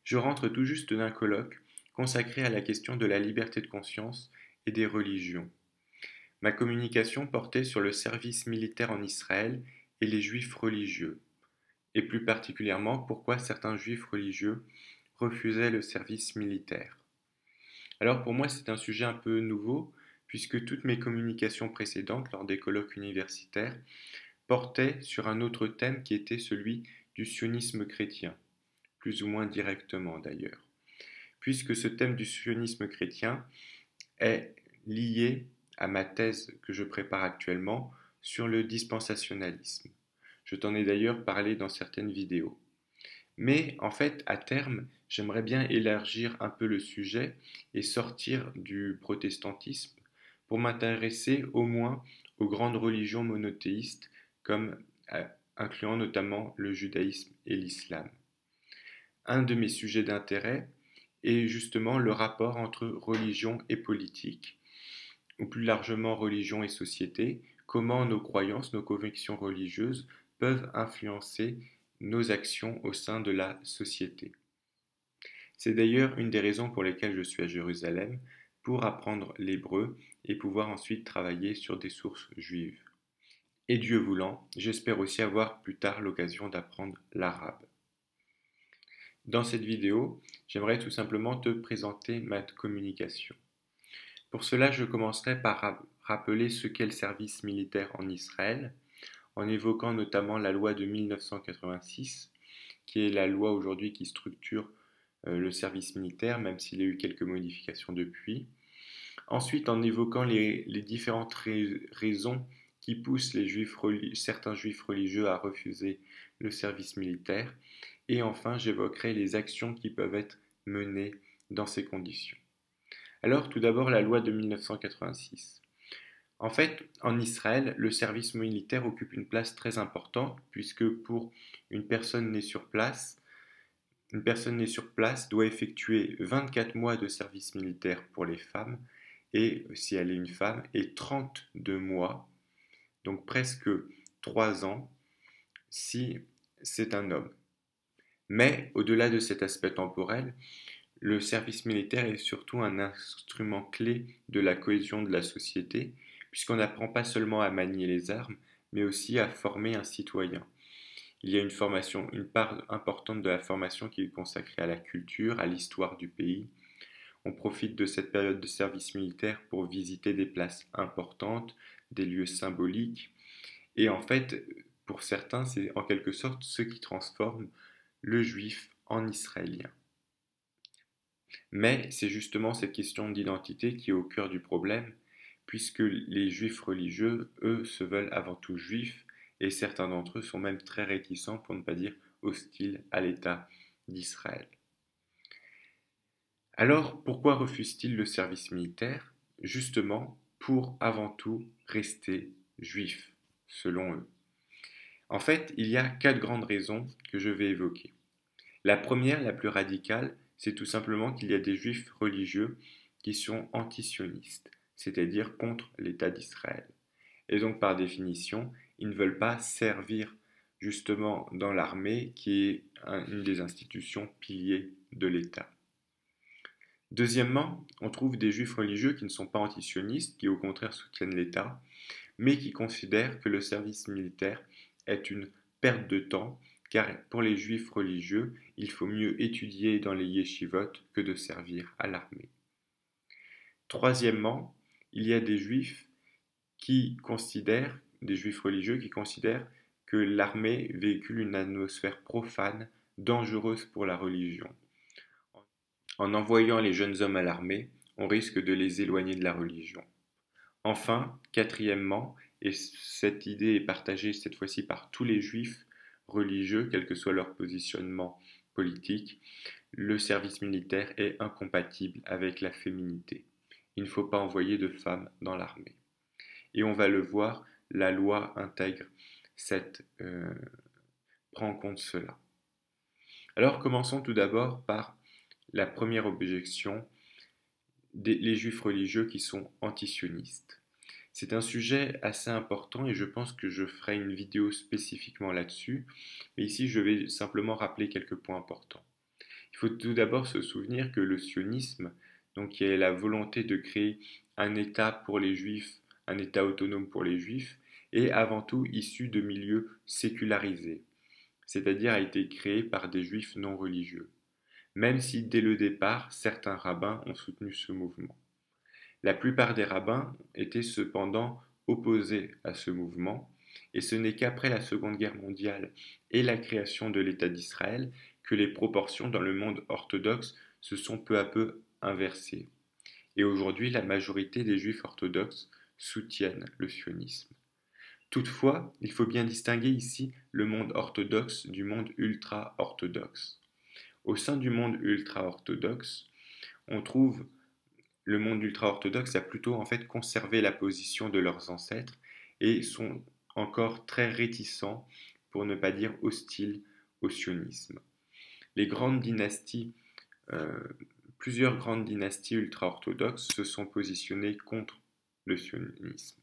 Je rentre tout juste d'un colloque consacré à la question de la liberté de conscience et des religions. Ma communication portait sur le service militaire en Israël et les juifs religieux, et plus particulièrement pourquoi certains juifs religieux refusaient le service militaire. Alors pour moi c'est un sujet un peu nouveau, puisque toutes mes communications précédentes lors des colloques universitaires portaient sur un autre thème qui était celui du sionisme chrétien, plus ou moins directement d'ailleurs, puisque ce thème du sionisme chrétien est lié à ma thèse que je prépare actuellement sur le dispensationalisme. Je t'en ai d'ailleurs parlé dans certaines vidéos. Mais en fait, à terme, j'aimerais bien élargir un peu le sujet et sortir du protestantisme pour m'intéresser au moins aux grandes religions monothéistes, comme incluant notamment le judaïsme et l'islam. Un de mes sujets d'intérêt est justement le rapport entre religion et politique, ou plus largement religion et société, comment nos croyances, nos convictions religieuses peuvent influencer nos actions au sein de la société. C'est d'ailleurs une des raisons pour lesquelles je suis à Jérusalem, pour apprendre l'hébreu et pouvoir ensuite travailler sur des sources juives. Et Dieu voulant, j'espère aussi avoir plus tard l'occasion d'apprendre l'arabe. Dans cette vidéo, j'aimerais tout simplement te présenter ma communication. Pour cela, je commencerai par rappeler ce qu'est le service militaire en Israël, en évoquant notamment la loi de 1986, qui est la loi aujourd'hui qui structure le service militaire, même s'il y a eu quelques modifications depuis. Ensuite, en évoquant les différentes raisons qui poussent certains juifs religieux à refuser le service militaire. Et enfin, j'évoquerai les actions qui peuvent être menées dans ces conditions. Alors, tout d'abord, la loi de 1986. En fait, en Israël, le service militaire occupe une place très importante, puisque pour une personne née sur place, une personne née sur place doit effectuer 24 mois de service militaire pour les femmes, et si elle est une femme, et 32 mois, donc presque 3 ans, si c'est un homme. Mais au-delà de cet aspect temporel, le service militaire est surtout un instrument clé de la cohésion de la société, puisqu'on n'apprend pas seulement à manier les armes, mais aussi à former un citoyen. Il y a une part importante de la formation qui est consacrée à la culture, à l'histoire du pays. On profite de cette période de service militaire pour visiter des places importantes, des lieux symboliques. Et en fait, pour certains, c'est en quelque sorte ce qui transforme le juif en israélien. Mais c'est justement cette question d'identité qui est au cœur du problème, puisque les juifs religieux, eux, se veulent avant tout juifs, et certains d'entre eux sont même très réticents, pour ne pas dire hostiles, à l'État d'Israël. Alors, pourquoi refusent-ils le service militaire? Justement, pour avant tout rester juifs, selon eux. En fait, il y a 4 grandes raisons que je vais évoquer. La première, la plus radicale, c'est tout simplement qu'il y a des juifs religieux qui sont antisionistes, c'est-à-dire contre l'État d'Israël. Et donc par définition, ils ne veulent pas servir justement dans l'armée qui est une des institutions piliers de l'État. Deuxièmement, on trouve des juifs religieux qui ne sont pas antisionistes, qui au contraire soutiennent l'État, mais qui considèrent que le service militaire est une perte de temps, car pour les juifs religieux, il faut mieux étudier dans les yeshivot que de servir à l'armée. Troisièmement, il y a des juifs religieux qui considèrent que l'armée véhicule une atmosphère profane, dangereuse pour la religion. En envoyant les jeunes hommes à l'armée, on risque de les éloigner de la religion. Enfin, quatrièmement, et cette idée est partagée cette fois-ci par tous les juifs religieux, quel que soit leur positionnement politique, le service militaire est incompatible avec la féminité. Il ne faut pas envoyer de femmes dans l'armée. Et on va le voir, la loi intègre prend en compte cela. Alors commençons tout d'abord par la première objection, les juifs religieux qui sont antisionistes. C'est un sujet assez important et je pense que je ferai une vidéo spécifiquement là-dessus, mais ici je vais simplement rappeler quelques points importants. Il faut tout d'abord se souvenir que le sionisme, donc qui est la volonté de créer un État pour les Juifs, un État autonome pour les Juifs, est avant tout issu de milieux sécularisés, c'est-à-dire a été créé par des Juifs non religieux, même si dès le départ, certains rabbins ont soutenu ce mouvement. La plupart des rabbins étaient cependant opposés à ce mouvement, et ce n'est qu'après la Seconde Guerre mondiale et la création de l'État d'Israël que les proportions dans le monde orthodoxe se sont peu à peu inversées. Et aujourd'hui, la majorité des Juifs orthodoxes soutiennent le sionisme. Toutefois, il faut bien distinguer ici le monde orthodoxe du monde ultra-orthodoxe. Au sein du monde ultra-orthodoxe, on trouve le monde ultra-orthodoxe a plutôt en fait conservé la position de leurs ancêtres et sont encore très réticents, pour ne pas dire hostiles, au sionisme. Les grandes dynasties, plusieurs grandes dynasties ultra-orthodoxes se sont positionnées contre le sionisme.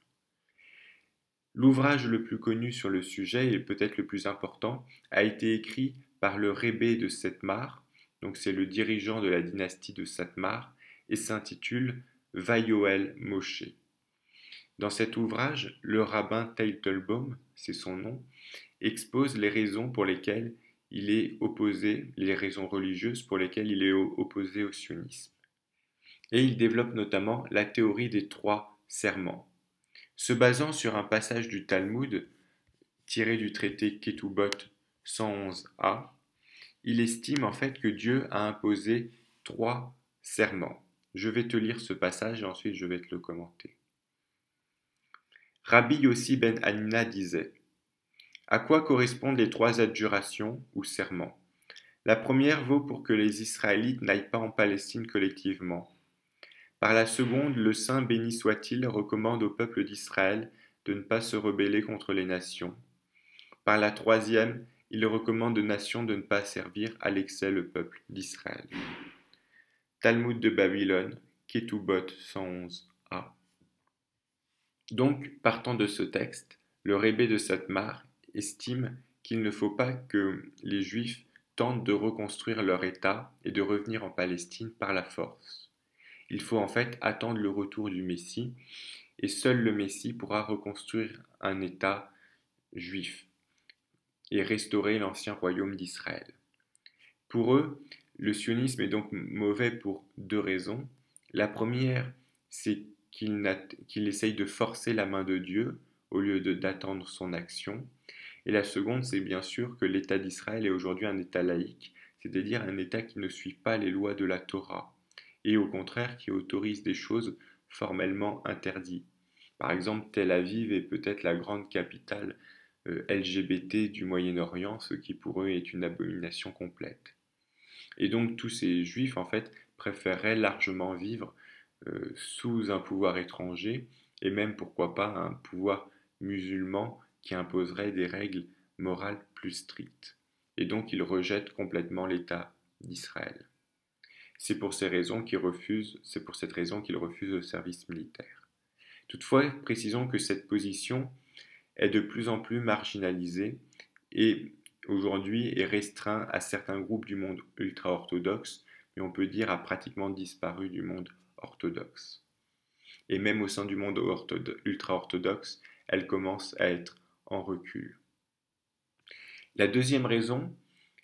L'ouvrage le plus connu sur le sujet et peut-être le plus important a été écrit par le Rébé de Setmar, donc c'est le dirigeant de la dynastie de Satmar, et s'intitule Vayoel Moshe. Dans cet ouvrage, le rabbin Teitelbaum, c'est son nom, expose les raisons pour lesquelles il est opposé, les raisons religieuses pour lesquelles il est opposé au sionisme. Et il développe notamment la théorie des 3 serments. Se basant sur un passage du Talmud tiré du traité Ketubot 111a, il estime en fait que Dieu a imposé 3 serments. Je vais te lire ce passage et ensuite je vais te le commenter. Rabbi Yossi ben Hanina disait: à quoi correspondent les 3 adjurations ou serments? La première vaut pour que les Israélites n'aillent pas en Palestine collectivement. Par la seconde, le Saint béni soit-il recommande au peuple d'Israël de ne pas se rebeller contre les nations. Par la troisième, il recommande aux nations de ne pas servir à l'excès le peuple d'Israël. Talmud de Babylone, Ketubot 111a. Donc, partant de ce texte, le Rébé de Satmar estime qu'il ne faut pas que les Juifs tentent de reconstruire leur État et de revenir en Palestine par la force. Il faut en fait attendre le retour du Messie, et seul le Messie pourra reconstruire un État juif et restaurer l'ancien royaume d'Israël. Pour eux, le sionisme est donc mauvais pour 2 raisons. La première, c'est qu'il essaye de forcer la main de Dieu au lieu d'attendre son action. Et la seconde, c'est bien sûr que l'État d'Israël est aujourd'hui un État laïque, c'est-à-dire un État qui ne suit pas les lois de la Torah, et au contraire qui autorise des choses formellement interdites. Par exemple, Tel Aviv est peut-être la grande capitale LGBT du Moyen-Orient, ce qui pour eux est une abomination complète. Et donc tous ces juifs, en fait, préféreraient largement vivre sous un pouvoir étranger, et même, pourquoi pas, un pouvoir musulman qui imposerait des règles morales plus strictes. Et donc ils rejettent complètement l'État d'Israël. C'est pour cette raison qu'ils refusent le service militaire. Toutefois, précisons que cette position est de plus en plus marginalisée et aujourd'hui est restreinte à certains groupes du monde ultra-orthodoxe, mais on peut dire a pratiquement disparu du monde orthodoxe. Et même au sein du monde ultra-orthodoxe, elle commence à être en recul. La deuxième raison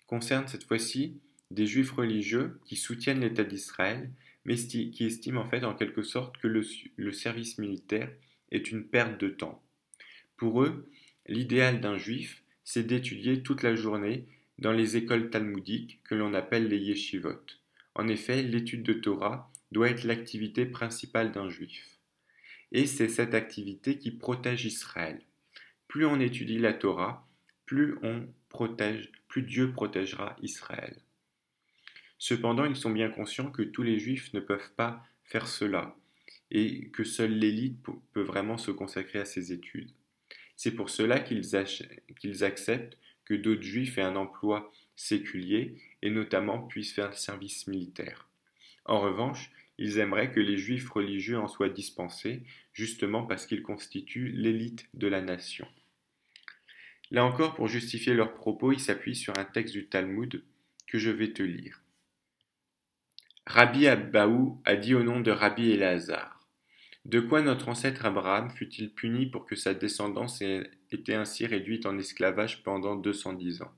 concerne cette fois-ci des juifs religieux qui soutiennent l'État d'Israël, mais qui estiment en fait en quelque sorte que le service militaire est une perte de temps. Pour eux, l'idéal d'un juif, c'est d'étudier toute la journée dans les écoles talmudiques que l'on appelle les yeshivot. En effet, l'étude de Torah doit être l'activité principale d'un juif. Et c'est cette activité qui protège Israël. Plus on étudie la Torah, plus Dieu protégera Israël. Cependant, ils sont bien conscients que tous les juifs ne peuvent pas faire cela, et que seule l'élite peut vraiment se consacrer à ces études. C'est pour cela qu'ils acceptent que d'autres juifs aient un emploi séculier et notamment puissent faire le service militaire. En revanche, ils aimeraient que les juifs religieux en soient dispensés, justement parce qu'ils constituent l'élite de la nation. Là encore, pour justifier leurs propos, ils s'appuient sur un texte du Talmud que je vais te lire. Rabbi Abaou a dit au nom de Rabbi Éléazar: De quoi notre ancêtre Abraham fut-il puni pour que sa descendance ait été ainsi réduite en esclavage pendant 210 ans?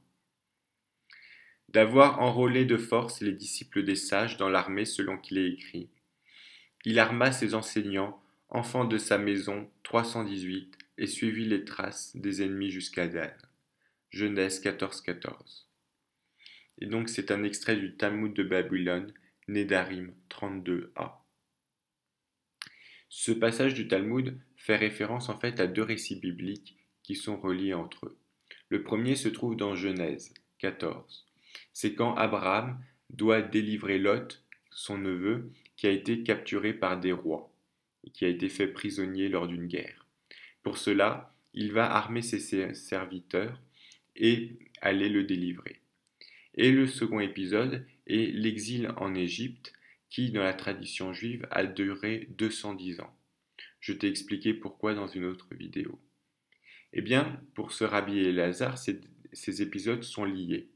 D'avoir enrôlé de force les disciples des sages dans l'armée selon qu'il est écrit. Il arma ses enseignants, enfants de sa maison, 318, et suivit les traces des ennemis jusqu'à Dan. Genèse 14:14. Et donc c'est un extrait du Talmud de Babylone, Nédarim 32a. Ce passage du Talmud fait référence en fait à deux récits bibliques qui sont reliés entre eux. Le premier se trouve dans Genèse 14. C'est quand Abraham doit délivrer Lot, son neveu, qui a été capturé par des rois et qui a été fait prisonnier lors d'une guerre. Pour cela, il va armer ses serviteurs et aller le délivrer. Et le second épisode est l'exil en Égypte qui, dans la tradition juive, a duré 210 ans. Je t'ai expliqué pourquoi dans une autre vidéo. Eh bien, pour ce Rabbi Éléazar, ces épisodes sont liés.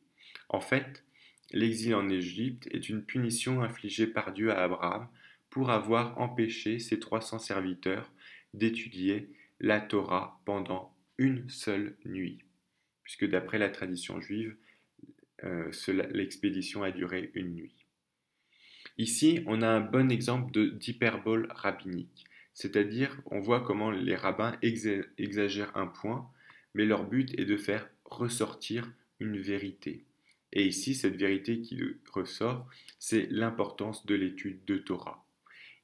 En fait, l'exil en Égypte est une punition infligée par Dieu à Abraham pour avoir empêché ses 300 serviteurs d'étudier la Torah pendant une seule nuit. Puisque d'après la tradition juive, l'expédition a duré une nuit. Ici, on a un bon exemple d'hyperbole rabbinique, c'est-à-dire on voit comment les rabbins exagèrent un point, mais leur but est de faire ressortir une vérité. Et ici, cette vérité qui ressort, c'est l'importance de l'étude de Torah.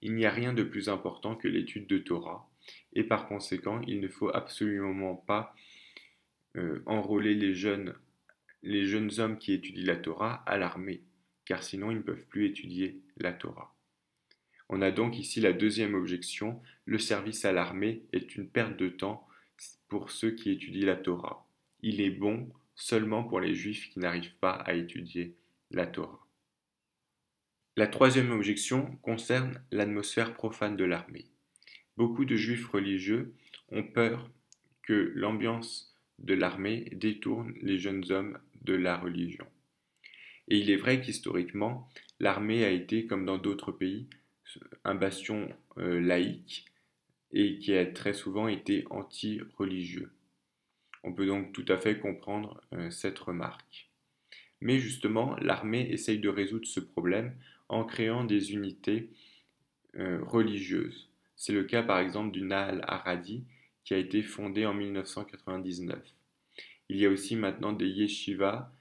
Il n'y a rien de plus important que l'étude de Torah, et par conséquent, il ne faut absolument pas enrôler les jeunes hommes qui étudient la Torah à l'armée, car sinon ils ne peuvent plus étudier la Torah. On a donc ici la deuxième objection, le service à l'armée est une perte de temps pour ceux qui étudient la Torah. Il est bon seulement pour les juifs qui n'arrivent pas à étudier la Torah. La troisième objection concerne l'atmosphère profane de l'armée. Beaucoup de juifs religieux ont peur que l'ambiance de l'armée détourne les jeunes hommes de la religion. Et il est vrai qu'historiquement, l'armée a été, comme dans d'autres pays, un bastion laïque et qui a très souvent été anti-religieux. On peut donc tout à fait comprendre cette remarque. Mais justement, l'armée essaye de résoudre ce problème en créant des unités religieuses. C'est le cas par exemple du Nahal Haredi qui a été fondé en 1999. Il y a aussi maintenant des yeshivas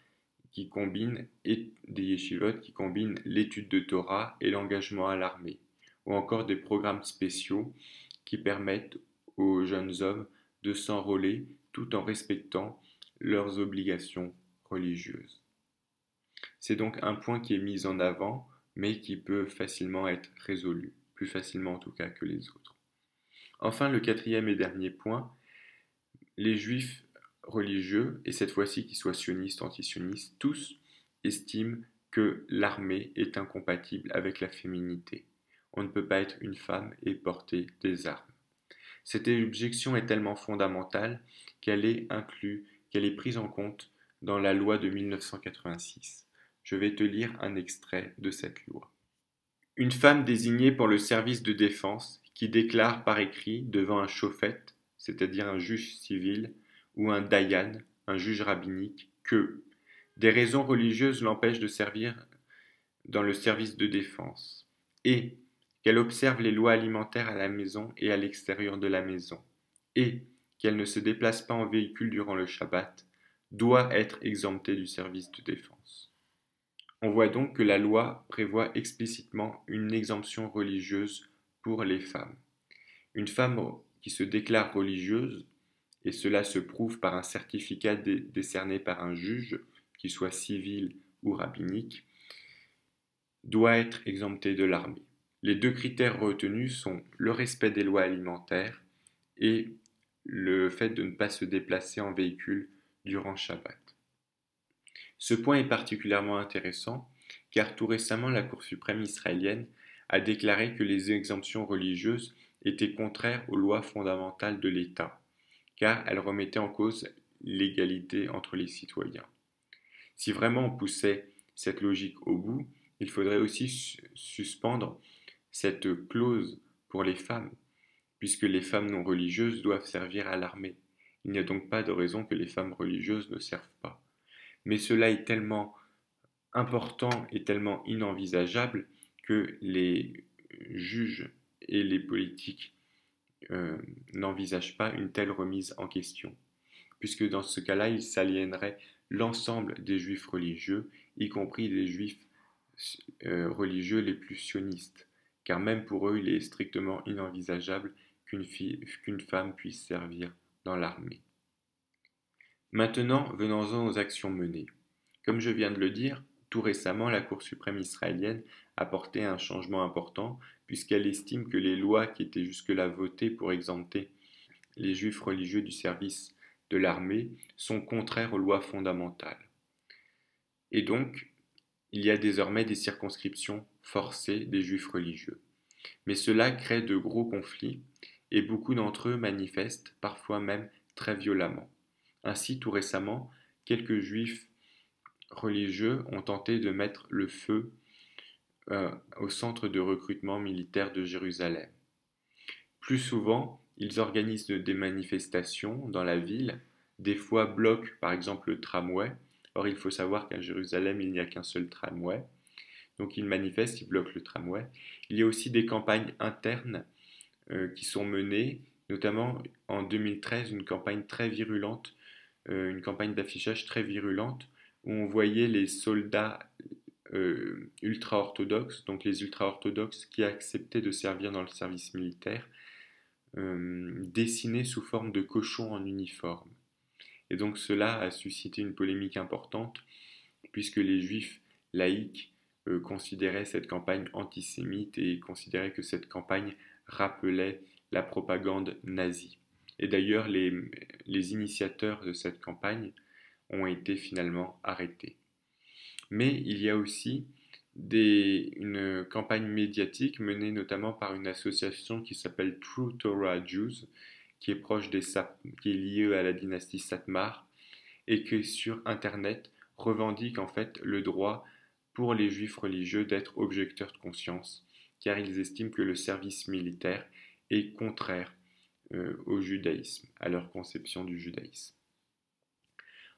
qui combinent l'étude de Torah et l'engagement à l'armée, ou encore des programmes spéciaux qui permettent aux jeunes hommes de s'enrôler tout en respectant leurs obligations religieuses. C'est donc un point qui est mis en avant, mais qui peut facilement être résolu, plus facilement en tout cas que les autres. Enfin, le quatrième et dernier point, les juifs religieux, et cette fois-ci qu'ils soient sionistes, antisionistes, tous estiment que l'armée est incompatible avec la féminité. On ne peut pas être une femme et porter des armes. Cette objection est tellement fondamentale qu'elle est prise en compte dans la loi de 1986. Je vais te lire un extrait de cette loi. Une femme désignée pour le service de défense qui déclare par écrit devant un shofet, c'est-à-dire un juge civil, ou un dayan, un juge rabbinique, que des raisons religieuses l'empêchent de servir dans le service de défense, et qu'elle observe les lois alimentaires à la maison et à l'extérieur de la maison, et qu'elle ne se déplace pas en véhicule durant le Shabbat, doit être exemptée du service de défense. On voit donc que la loi prévoit explicitement une exemption religieuse pour les femmes. Une femme qui se déclare religieuse, et cela se prouve par un certificat décerné par un juge, qu'il soit civil ou rabbinique, doit être exemptée de l'armée. Les deux critères retenus sont le respect des lois alimentaires et le fait de ne pas se déplacer en véhicule durant Shabbat. Ce point est particulièrement intéressant car tout récemment la Cour suprême israélienne a déclaré que les exemptions religieuses étaient contraires aux lois fondamentales de l'État, car elles remettaient en cause l'égalité entre les citoyens. Si vraiment on poussait cette logique au bout, il faudrait aussi suspendre cette clause pour les femmes, puisque les femmes non religieuses doivent servir à l'armée. Il n'y a donc pas de raison que les femmes religieuses ne servent pas. Mais cela est tellement important et tellement inenvisageable que les juges et les politiques n'envisagent pas une telle remise en question, puisque dans ce cas-là, ils s'aliéneraient l'ensemble des juifs religieux, y compris des juifs religieux les plus sionistes, car même pour eux, il est strictement inenvisageable qu'une femme puisse servir dans l'armée. Maintenant, venons-en aux actions menées. Comme je viens de le dire, tout récemment, la Cour suprême israélienne a porté un changement important, puisqu'elle estime que les lois qui étaient jusque-là votées pour exempter les juifs religieux du service de l'armée sont contraires aux lois fondamentales. Et donc, il y a désormais des circonscriptions forcées des juifs religieux. Mais cela crée de gros conflits et beaucoup d'entre eux manifestent, parfois même très violemment. Ainsi, tout récemment, quelques juifs religieux ont tenté de mettre le feu au centre de recrutement militaire de Jérusalem. Plus souvent, ils organisent des manifestations dans la ville, des fois bloquent par exemple le tramway. Or, il faut savoir qu'à Jérusalem, il n'y a qu'un seul tramway. Donc, ils manifestent, ils bloquent le tramway. Il y a aussi des campagnes internes qui sont menées, notamment en 2013, une campagne très virulente, une campagne d'affichage très virulente, où on voyait les soldats ultra-orthodoxes, donc les ultra-orthodoxes qui acceptaient de servir dans le service militaire, dessinés sous forme de cochons en uniforme. Et donc cela a suscité une polémique importante, puisque les juifs laïcs considéraient cette campagne antisémite et considéraient que cette campagne rappelait la propagande nazie. Et d'ailleurs, les initiateurs de cette campagne ont été finalement arrêtés. Mais il y a aussi une campagne médiatique menée notamment par une association qui s'appelle True Torah Jews, qui est liée à la dynastie Satmar, et qui sur Internet revendique en fait le droit pour les juifs religieux d'être objecteurs de conscience, car ils estiment que le service militaire est contraire au judaïsme, à leur conception du judaïsme.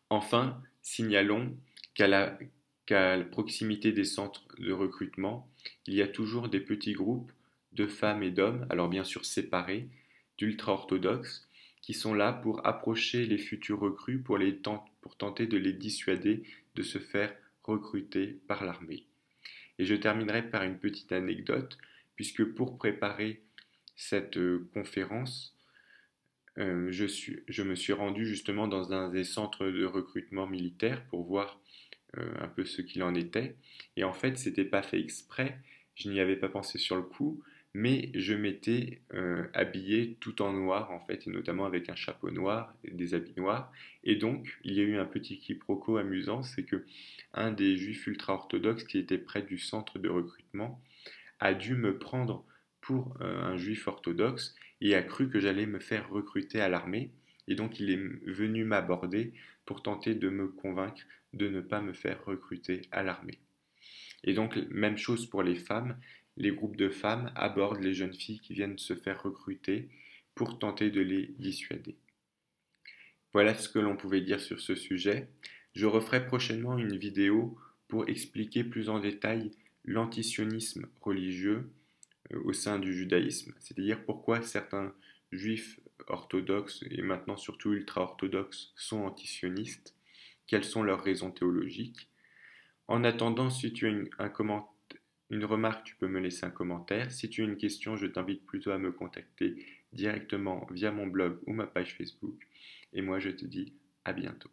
Enfin, signalons qu'à la proximité des centres de recrutement, il y a toujours des petits groupes de femmes et d'hommes, alors bien sûr séparés, d'ultra-orthodoxes, qui sont là pour approcher les futurs recrues pour tenter de les dissuader de se faire recruter par l'armée. Et je terminerai par une petite anecdote, puisque pour préparer cette conférence, je me suis rendu justement dans un des centres de recrutement militaire pour voir un peu ce qu'il en était. Et en fait, c'était pas fait exprès, je n'y avais pas pensé sur le coup, mais je m'étais habillé tout en noir en fait, et notamment avec un chapeau noir et des habits noirs. Et donc, il y a eu un petit quiproquo amusant, c'est que un des juifs ultra-orthodoxes qui était près du centre de recrutement a dû me prendre pour un juif orthodoxe et a cru que j'allais me faire recruter à l'armée. Et donc il est venu m'aborder pour tenter de me convaincre de ne pas me faire recruter à l'armée. Et donc même chose pour les femmes, les groupes de femmes abordent les jeunes filles qui viennent se faire recruter pour tenter de les dissuader. Voilà ce que l'on pouvait dire sur ce sujet. Je referai prochainement une vidéo pour expliquer plus en détail l'antisionisme religieux au sein du judaïsme, c'est-à-dire pourquoi certains juifs orthodoxes et maintenant surtout ultra-orthodoxes sont antisionistes, quelles sont leurs raisons théologiques. En attendant, si tu as une remarque, tu peux me laisser un commentaire. Si tu as une question, je t'invite plutôt à me contacter directement via mon blog ou ma page Facebook. Et moi, je te dis à bientôt.